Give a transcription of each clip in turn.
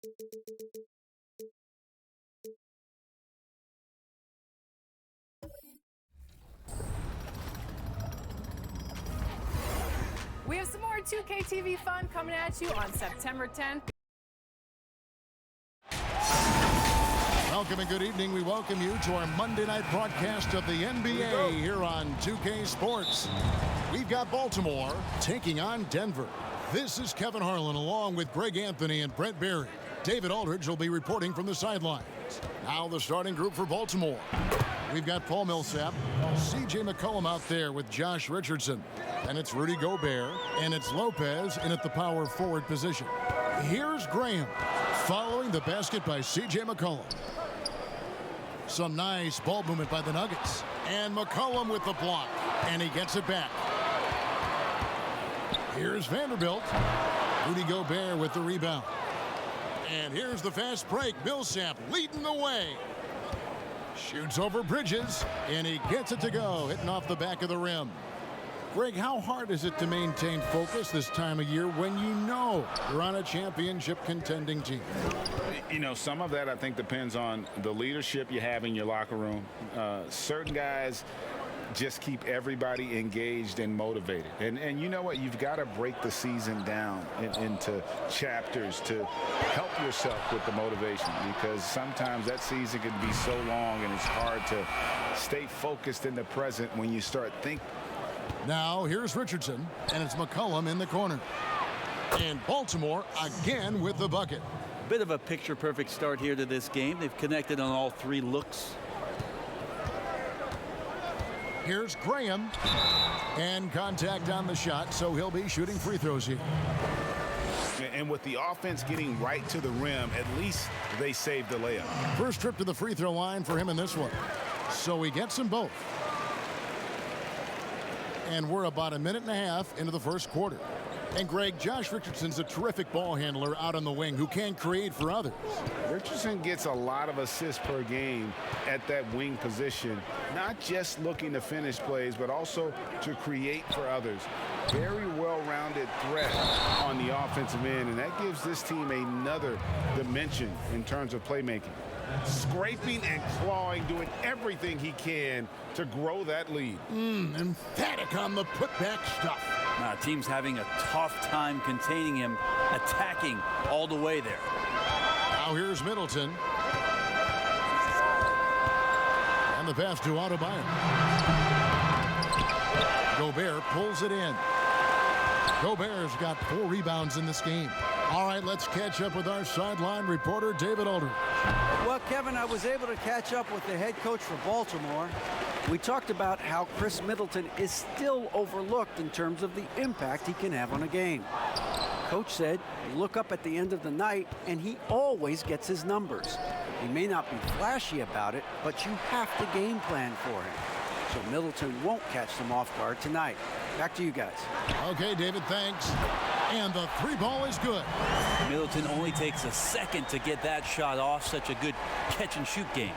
We have some more 2K TV fun coming at you on September 10th. Welcome and good evening. We welcome you to our Monday night broadcast of the NBA here on 2K Sports. We've got Baltimore taking on Denver. This is Kevin Harlan along with Greg Anthony and Brett Barry. David Aldridge will be reporting from the sidelines. Now the starting group for Baltimore. We've got Paul Millsap, C.J. McCollum out there with Josh Richardson. And it's Rudy Gobert, and it's Lopez in at the power forward position. Here's Graham following the basket by C.J. McCollum. Some nice ball movement by the Nuggets. And McCollum with the block, and he gets it back. Here's Vanderbilt. Rudy Gobert with the rebound. And here's the fast break. Millsap leading the way. Shoots over Bridges, and he gets it to go, hitting off the back of the rim. Greg, how hard is it to maintain focus this time of year when you know you're on a championship contending team? You know, some of that I think depends on the leadership you have in your locker room. Certain guys just keep everybody engaged and motivated. And you know what? You've got to break the season down into chapters to help yourself with the motivation, because sometimes that season can be so long and it's hard to stay focused in the present when you start thinking. Now here's Richardson, and it's McCollum in the corner. And Baltimore again with the bucket. Bit of a picture-perfect start here to this game. They've connected on all three looks. Here's Graham, and contact on the shot, so he'll be shooting free throws here. And with the offense getting right to the rim, at least they saved the layup. First trip to the free throw line for him in this one. So he gets them both. And we're about a minute and a half into the first quarter. And Greg, Josh Richardson's a terrific ball handler out on the wing who can create for others. Richardson gets a lot of assists per game at that wing position, not just looking to finish plays, but also to create for others. Very well-rounded threat on the offensive end, and that gives this team another dimension in terms of playmaking. Scraping and clawing, doing everything he can to grow that lead. Emphatic on the putback stuff. Team's having a tough time containing him, attacking all the way there. Now here's Middleton. And the pass to Adebayo. Gobert pulls it in. Gobert's got 4 rebounds in this game. All right, let's catch up with our sideline reporter, David Aldridge. Well, Kevin, I was able to catch up with the head coach for Baltimore. We talked about how Chris Middleton is still overlooked in terms of the impact he can have on a game. Coach said, you look up at the end of the night, and he always gets his numbers. He may not be flashy about it, but you have to game plan for him. So Middleton won't catch them off guard tonight. Back to you guys. Okay, David, thanks. And the 3 ball is good. Middleton only takes a second to get that shot off. Such a good catch and shoot game.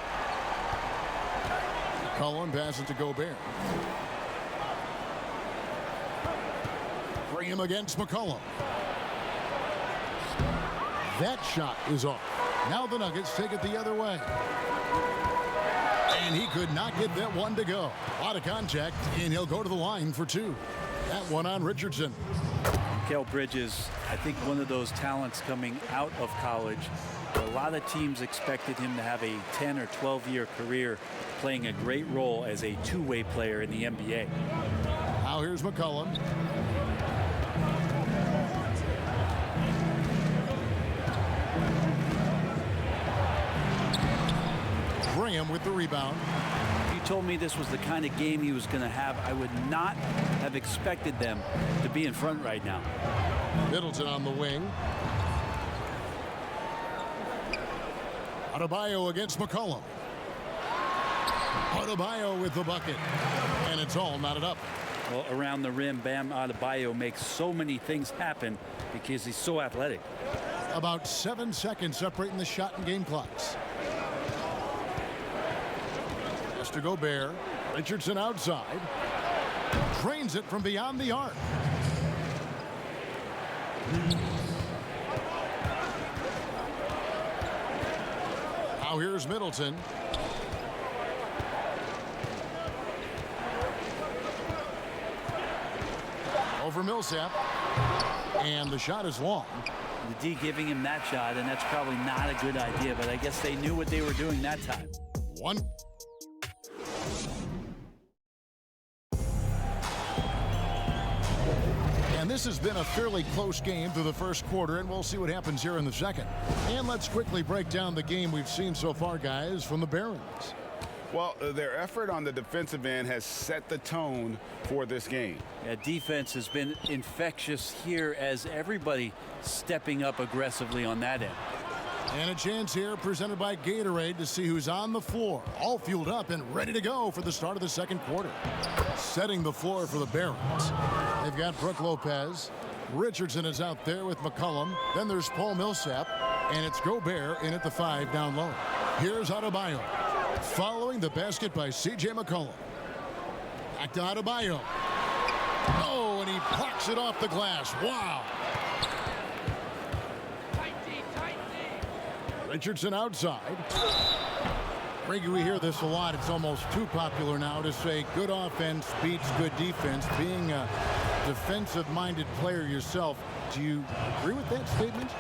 Cullen passes to Gobert. Graham against McCollum. That shot is off. Now the Nuggets take it the other way. And he could not get that one to go. A lot of contact, and he'll go to the line for 2. That one on Richardson. Mikal Bridges, I think one of those talents coming out of college. A lot of teams expected him to have a 10 or 12-year career playing a great role as a two-way player in the NBA. Now here's McCollum. Graham with the rebound. If you told me this was the kind of game he was going to have, I would not have expected them to be in front right now. Middleton on the wing. Adebayo against McCollum. Adebayo with the bucket. And it's all knotted up. Well, around the rim, Bam Adebayo makes so many things happen because he's so athletic. About 7 seconds separating the shot and game clocks. To Gobert. Richardson outside. Drains it from beyond the arc. Now here's Middleton. Over Millsap. And the shot is long. The D giving him that shot, and that's probably not a good idea, but I guess they knew what they were doing that time. One. And this has been a fairly close game through the first quarter, and we'll see what happens here in the second. And let's quickly break down the game we've seen so far, guys, from the Barons. Well, their effort on the defensive end has set the tone for this game. Yeah, defense has been infectious here as everybody stepping up aggressively on that end. And a chance here presented by Gatorade to see who's on the floor, all fueled up and ready to go for the start of the second quarter. Setting the floor for the Barons. They've got Brook Lopez. Richardson is out there with McCollum. Then there's Paul Millsap. And it's Gobert in at the 5 down low. Here's Adebayo. Following the basket by C.J. McCollum. Back to Adebayo. Oh, and he plucks it off the glass. Wow. Richardson outside. Reggie, we hear this a lot. It's almost too popular now to say good offense beats good defense. Being a defensive-minded player yourself, do you agree with that statement?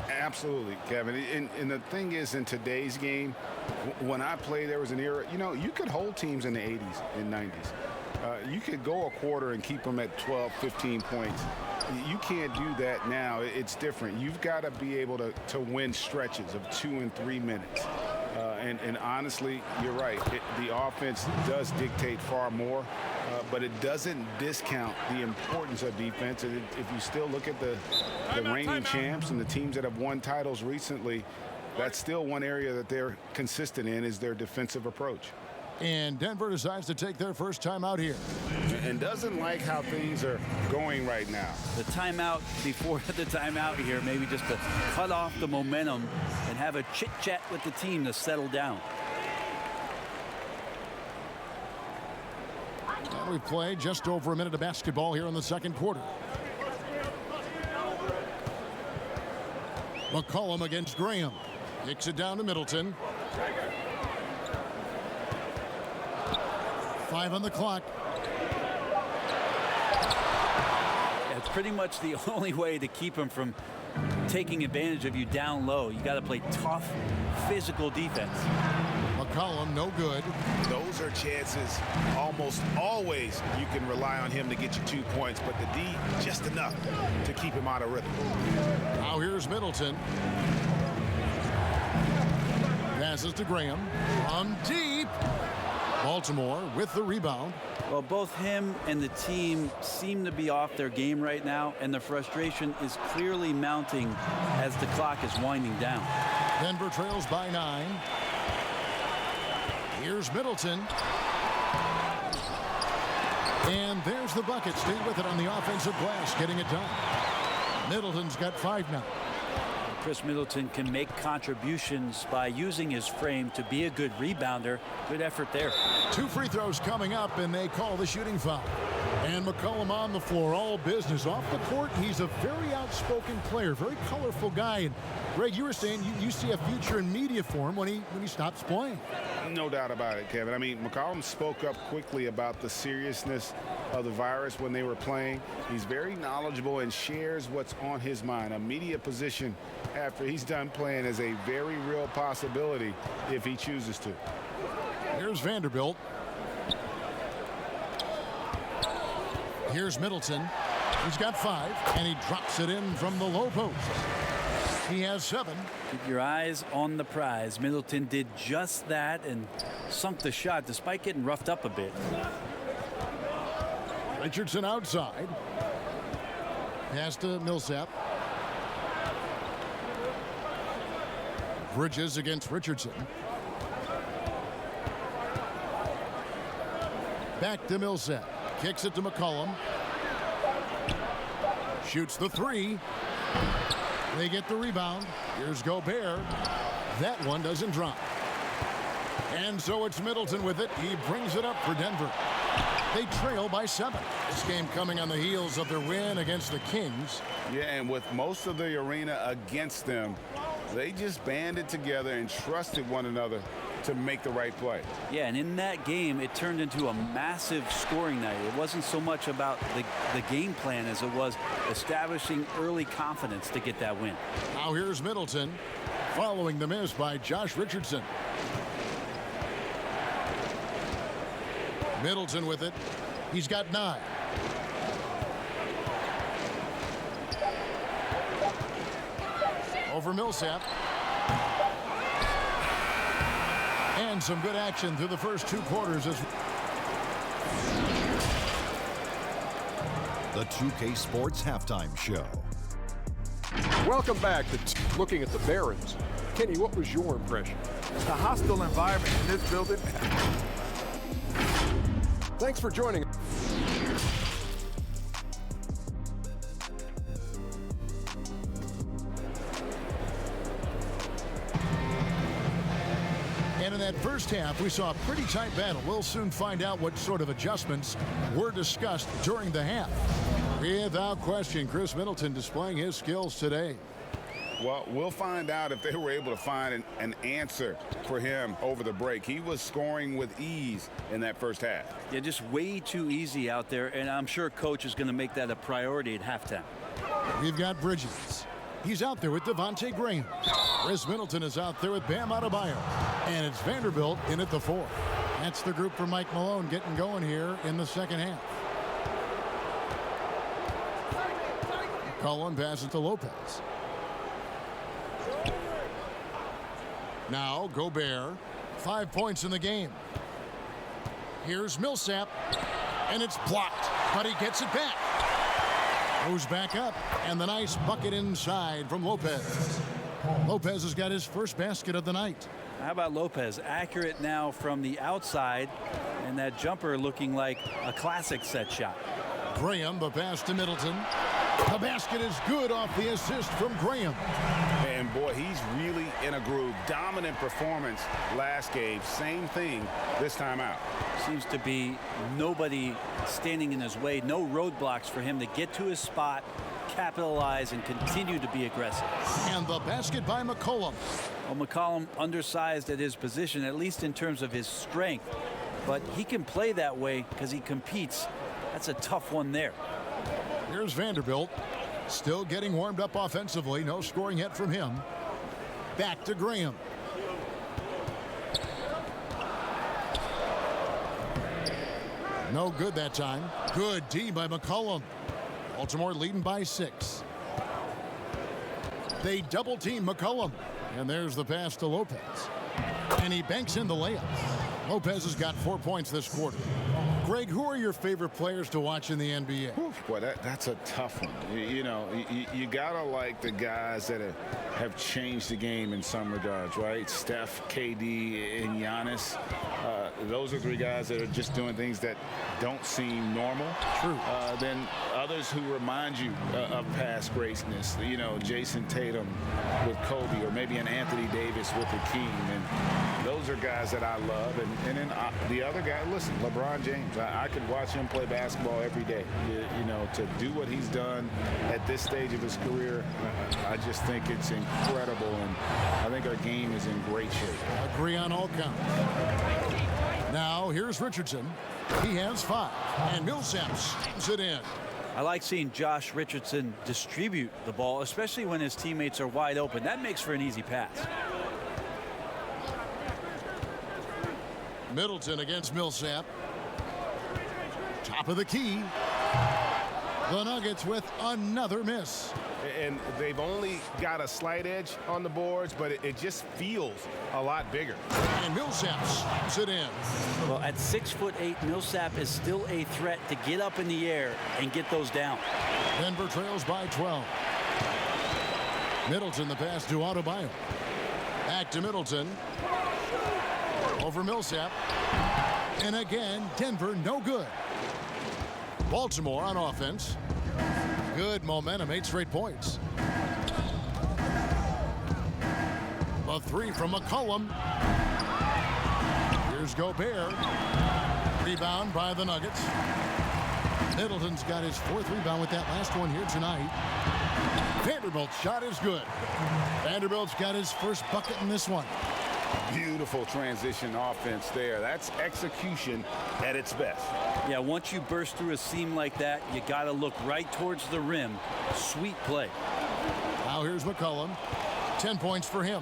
Absolutely, Kevin. And the thing is, in today's game, when I played, there was an era, you could hold teams in the 80s and 90s. You could go a quarter and keep them at 12, 15 points. You can't do that now. It's different. You've got to be able to win stretches of 2 and 3 minutes. And honestly, you're right. The offense does dictate far more, but it doesn't discount the importance of defense. And if you still look at the reigning champs and the teams that have won titles recently, that's still one area that they're consistent in is their defensive approach. And Denver decides to take their first time out here. And doesn't like how things are going right now. The timeout before the timeout here, maybe just to cut off the momentum and have a chit-chat with the team to settle down. And we've played just over a minute of basketball here in the second quarter. McCollum against Graham. Kicks it down to Middleton. 5 on the clock. It's pretty much the only way to keep him from taking advantage of you down low. You got to play tough, physical defense. McCollum, no good. Those are chances almost always you can rely on him to get you 2 points, but the D just enough to keep him out of rhythm. Now here's Middleton. Passes to Graham. On deep. Baltimore with the rebound. Well, both him and the team seem to be off their game right now, and the frustration is clearly mounting as the clock is winding down. Denver trails by 9. Here's Middleton. And there's the bucket. Stay with it on the offensive glass, getting it done. Middleton's got 5 now. Chris Middleton can make contributions by using his frame to be a good rebounder. Good effort there. 2 free throws coming up, and they call the shooting foul. And McCollum on the floor, all business. Off the court, he's a very outspoken player, very colorful guy. And Greg, you were saying you see a future in media for him when he stops playing. No doubt about it, Kevin. I mean, McCollum spoke up quickly about the seriousness of the virus when they were playing. He's very knowledgeable and shares what's on his mind. A media position after he's done playing is a very real possibility if he chooses to. Here's Vanderbilt. Here's Middleton. He's got 5, and he drops it in from the low post. He has 7. Keep your eyes on the prize. Middleton did just that and sunk the shot despite getting roughed up a bit. Richardson outside. Pass to Millsap. Bridges against Richardson. Back to Millsap. Kicks it to McCollum. Shoots the 3. They get the rebound. Here's Gobert. That one doesn't drop. And so it's Middleton with it. He brings it up for Denver. They trail by 7. This game coming on the heels of their win against the Kings. Yeah, and with most of the arena against them, They just banded together and trusted one another to make the right play. Yeah, and in that game, it turned into a massive scoring night. It wasn't so much about the game plan as it was establishing early confidence to get that win. Now here's Middleton following the miss by Josh Richardson. Middleton with it. He's got 9. Over Millsap. And some good action through the first 2 quarters. As the 2K Sports Halftime Show. Welcome back to Looking at the Barons. Kenny, what was your impression? The hostile environment in this building. Thanks for joining. And in that first half, we saw a pretty tight battle. We'll soon find out what sort of adjustments were discussed during the half. Without question, Chris Middleton displaying his skills today. Well, we'll find out if they were able to find an answer for him over the break. He was scoring with ease in that first half. Yeah, just way too easy out there, and I'm sure coach is going to make that a priority at halftime. We've got Bridges. He's out there with Devontae Graham. Chris Middleton is out there with Bam Adebayo. And it's Vanderbilt in at the 4. That's the group for Mike Malone getting going here in the second half. Cullen passes to Lopez. Now Gobert, 5 points in the game. Here's Millsap, and it's blocked, but he gets it back. Goes back up, and the nice bucket inside from Lopez. Lopez has got his first basket of the night. How about Lopez? Accurate now from the outside, and that jumper looking like a classic set shot. Graham, the pass to Middleton. The basket is good off the assist from Graham. And boy, he's really in a groove. Dominant performance last game. Same thing this time out. Seems to be nobody standing in his way. No roadblocks for him to get to his spot, capitalize, and continue to be aggressive. And the basket by McCollum. Well, McCollum undersized at his position, at least in terms of his strength. But he can play that way because he competes. That's a tough one there. Here's Vanderbilt. Still getting warmed up offensively. No scoring yet from him. Back to Graham. No good that time. Good D by McCollum. Baltimore leading by 6. They double team McCollum. And there's the pass to Lopez. And he banks in the layup. Lopez has got 4 points this quarter. Greg, who are your favorite players to watch in the NBA? Boy, that's a tough one. You know, you gotta like the guys that have changed the game in some regards, right? Steph, KD, and Giannis. Those are 3 guys that are just doing things that don't seem normal. True. Then others who remind you of past greatness. You know, Jason Tatum with Kobe, or maybe an Anthony Davis with Hakeem. And those are guys that I love. And then the other guy, listen, LeBron James. I could watch him play basketball every day. You know, to do what he's done at this stage of his career, I just think it's incredible. And I think our game is in great shape. Agree on all counts. Now here's Richardson. He has 5. And Millsap slams it in. I like seeing Josh Richardson distribute the ball, especially when his teammates are wide open. That makes for an easy pass. Middleton against Millsap. Top of the key. The Nuggets with another miss. And they've only got a slight edge on the boards, but it just feels a lot bigger. And Millsap slams it in. Well, at 6'8", Millsap is still a threat to get up in the air and get those down. Denver trails by 12. Middleton, the pass to Adebayo. Back to Middleton. Over Millsap. And again, Denver no good. Baltimore on offense. Good momentum, 8 straight points. A 3 from McCollum. Here's Gobert. Rebound by the Nuggets. Middleton's got his 4th rebound with that last one here tonight. Vanderbilt's shot is good. Vanderbilt's got his first bucket in this one. Beautiful transition offense there. That's execution at its best. Yeah, once you burst through a seam like that, you got to look right towards the rim. Sweet play. Now here's McCollum. 10 points for him.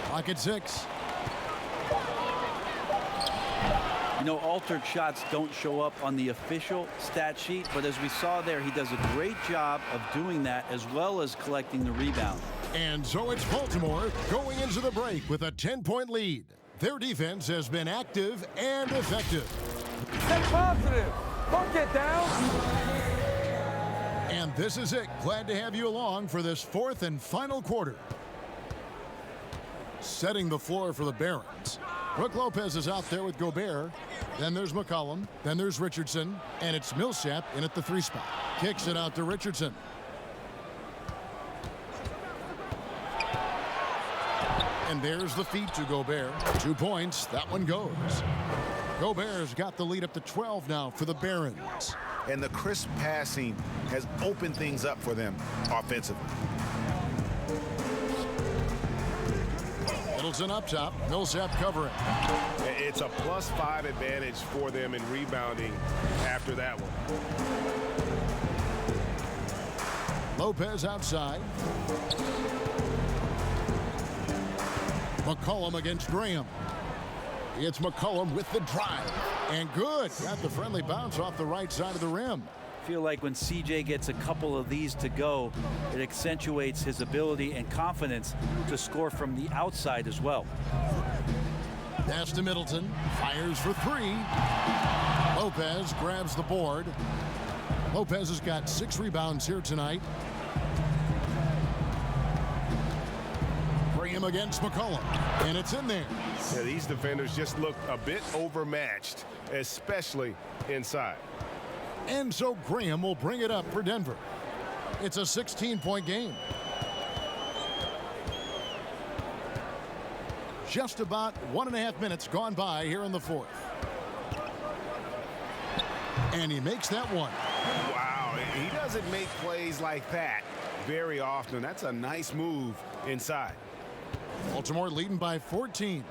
Clock at 6. You know, altered shots don't show up on the official stat sheet, but as we saw there, he does a great job of doing that as well as collecting the rebound. And so it's Baltimore going into the break with a 10-point lead. Their defense has been active and effective. Stay positive. Don't get down. And this is it. Glad to have you along for this fourth and final quarter. Setting the floor for the Barons. Brook Lopez is out there with Gobert. Then there's McCollum. Then there's Richardson. And it's Millsap in at the 3 spot. Kicks it out to Richardson. And there's the feed to Gobert. 2 points. That one goes. Gobert's got the lead up to 12 now for the Barons. And the crisp passing has opened things up for them offensively. Middleton up top. Millsap covering. It's a +5 advantage for them in rebounding after that one. Lopez outside. McCollum against Graham. It's McCollum with the drive. And good. Got the friendly bounce off the right side of the rim. I feel like when CJ gets a couple of these to go, it accentuates his ability and confidence to score from the outside as well. Pass to Middleton. Fires for 3. Lopez grabs the board. Lopez has got 6 rebounds here tonight. Graham against McCollum. And it's in there. Yeah, these defenders just look a bit overmatched, especially inside. And so Graham will bring it up for Denver. It's a 16-point game. Just about 1.5 minutes gone by here in the fourth. And he makes that one. Wow, he doesn't make plays like that very often. That's a nice move inside. Baltimore leading by 14.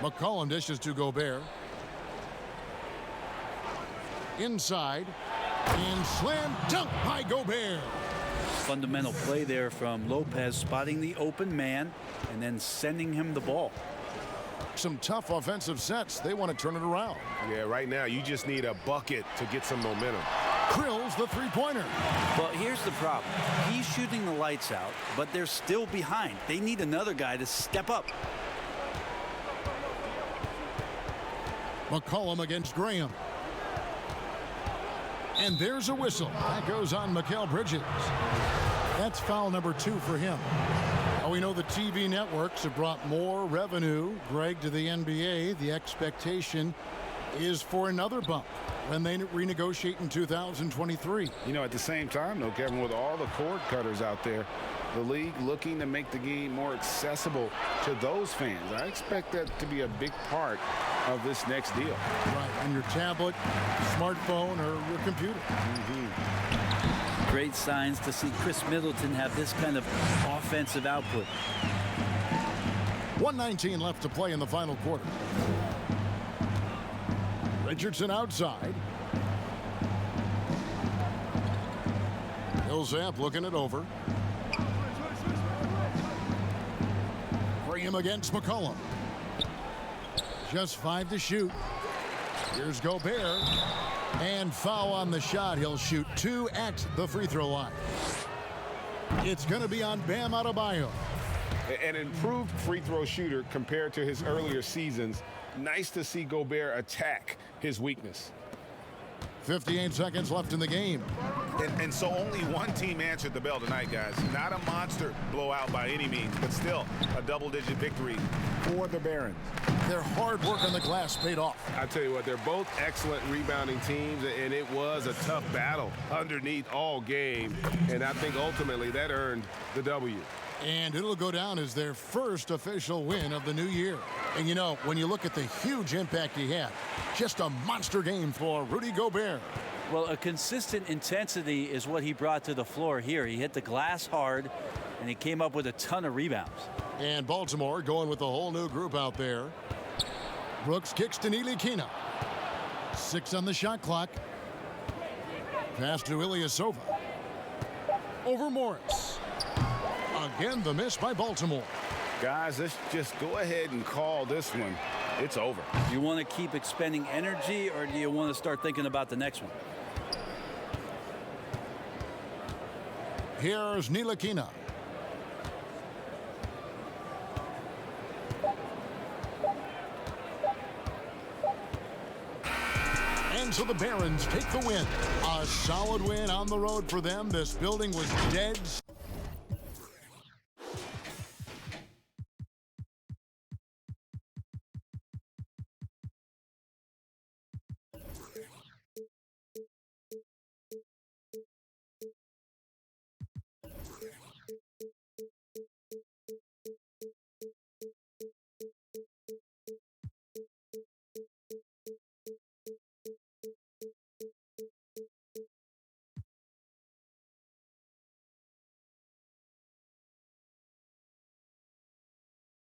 McCollum dishes to Gobert. Inside. And slam dunk by Gobert. Fundamental play there from Lopez, spotting the open man and then sending him the ball. Some tough offensive sets. They want to turn it around. Yeah, right now you just need a bucket to get some momentum. Drills the 3-pointer. Well, here's the problem. He's shooting the lights out, but they're still behind. They need another guy to step up. McCollum against Graham. And there's a whistle. That goes on Mikal Bridges. That's foul number 2 for him. Now we know the TV networks have brought more revenue, Greg, to the NBA. The expectation is for another bump when they renegotiate in 2023. You know, at the same time, though, Kevin, with all the cord cutters out there, the league looking to make the game more accessible to those fans. I expect that to be a big part of this next deal. Right, on your tablet, smartphone, or your computer. Great signs to see Chris Middleton have this kind of offensive output. 1:19 left to play in the final quarter. Richardson outside. Millsap looking it over. Graham against McCollum. Just 5 to shoot. Here's Gobert. And foul on the shot. He'll shoot 2 at the free throw line. It's going to be on Bam Adebayo. An improved free throw shooter compared to his earlier seasons. Nice to see Gobert attack his weakness. 58 seconds left in the game. And so only one team answered the bell tonight, guys. Not a monster blowout by any means, but still a double-digit victory for the Barons. Their hard work on the glass paid off. I tell you what, they're both excellent rebounding teams, and it was a tough battle underneath all game. And I think ultimately that earned the W. And it'll go down as their first official win of the new year. And you know, when you look at the huge impact he had, just a monster game for Rudy Gobert. Well, a consistent intensity is what he brought to the floor here. He hit the glass hard, and he came up with a ton of rebounds. And Baltimore going with a whole new group out there. Brooks kicks to Ntilikina. 6 on the shot clock. Pass to Ilyasova. Over Morris. Again, the miss by Baltimore. Guys, let's just go ahead and call this one. It's over. Do you want to keep expending energy, or do you want to start thinking about the next one? Here's Ntilikina. And so the Barons take the win. A solid win on the road for them. This building was dead